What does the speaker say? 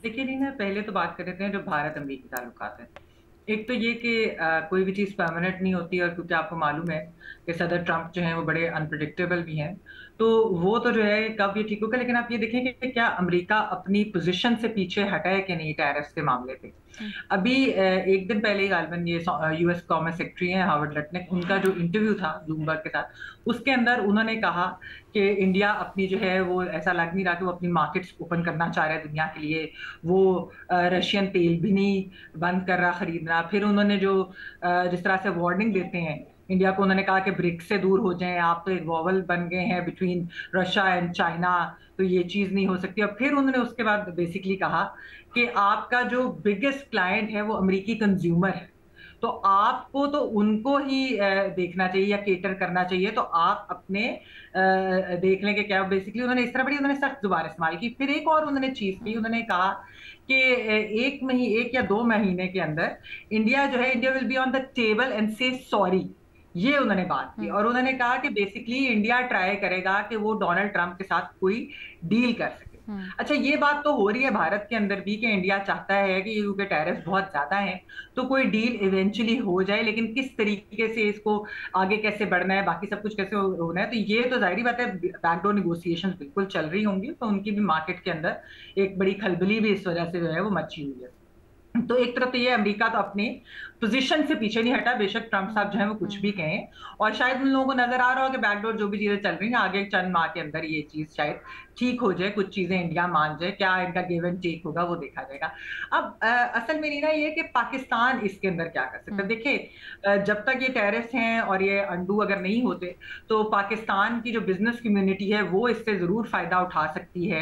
देखिए रीना, पहले तो बात कर लेते हैं जो भारत अमेरिकी ताल्लुकात हैं। एक तो ये कि कोई भी चीज़ परमानेंट नहीं होती, और क्योंकि आपको मालूम है कि सदर ट्रंप जो हैं वो बड़े अनप्रिडिक्टेबल भी हैं। तो वो तो जो है कब ये ठीक होगा, लेकिन आप ये देखें कि क्या अमेरिका अपनी पोजीशन से पीछे हटा है कि नहीं टैरिफ्स के मामले पे। हम्म। अभी एक दिन पहले ही गालिबन ये यूएस कॉमर्स सेक्रेटरी हैं हार्वर्ड लटनिक, उनका जो इंटरव्यू था ब्लूमबर्ग के साथ, उसके अंदर उन्होंने कहा कि इंडिया अपनी जो है वो ऐसा लग नहीं रहा कि वो अपनी मार्केट्स ओपन करना चाह रहा है दुनिया के लिए। वो रशियन तेल भी नहीं बंद कर रहा खरीदना। फिर उन्होंने जो जिस तरह से वार्निंग देते हैं इंडिया को, उन्होंने कहा कि ब्रिक्स से दूर हो जाएं आप, तो एक वॉवल बन गए हैं बिटवीन रशिया एंड चाइना, तो ये चीज नहीं हो सकती। और फिर उन्होंने उसके बाद बेसिकली कहा कि आपका जो बिगेस्ट क्लाइंट है वो अमेरिकी कंज्यूमर है, तो आपको तो उनको ही देखना चाहिए या केटर करना चाहिए। तो आप अपने देख लें कि क्या। बेसिकली उन्होंने इस तरह बड़ी उन्होंने सख्त जुबान इस्तेमाल की। फिर एक और उन्होंने चीज की, हम्म। उन्होंने कहा कि एक या 2 महीने के अंदर इंडिया जो है, India will be on the table and से सॉरी। ये उन्होंने बात की, हम्म। और उन्होंने कहा कि बेसिकली इंडिया ट्राई करेगा कि वो डोनाल्ड ट्रंप के साथ कोई डील कर सके। हम्म। अच्छा, ये बात तो हो रही है भारत के अंदर भी कि इंडिया चाहता है कि यूके टैरिफ बहुत ज्यादा हैं, तो कोई डील इवेंचुअली हो जाए, लेकिन किस तरीके से इसको आगे कैसे बढ़ना है, बाकी सब कुछ कैसे होना है, तो ये तो जाहिर बात है बैकडोर निगोसिएशंस बिल्कुल चल रही होंगी, तो उनकी भी मार्केट के अंदर एक बड़ी खलबली भी इस वजह से जो है वो मची हुई है। तो एक तरफ तो ये अमेरिका तो अपने पोजीशन से पीछे नहीं हटा, बेशक ट्रंप साहब जो है वो कुछ हम्म। भी कहें। और शायद उन लोगों को नजर आ रहा हो कि बैकडोर जो भी चीजें चल रही हैं आगे चंद माह के अंदर ये चीज शायद ठीक हो जाए, कुछ चीजें इंडिया मान जाए, क्या इनका गिव एंड टेक होगा वो देखा जाएगा। अब असल में ना ये है कि पाकिस्तान इसके अंदर क्या कर सकता है। हम्म। देखिए, जब तक ये टेरिफ्स हैं और ये अंडू अगर नहीं होते, तो पाकिस्तान की जो बिजनेस कम्युनिटी है वो इससे जरूर फायदा उठा सकती है।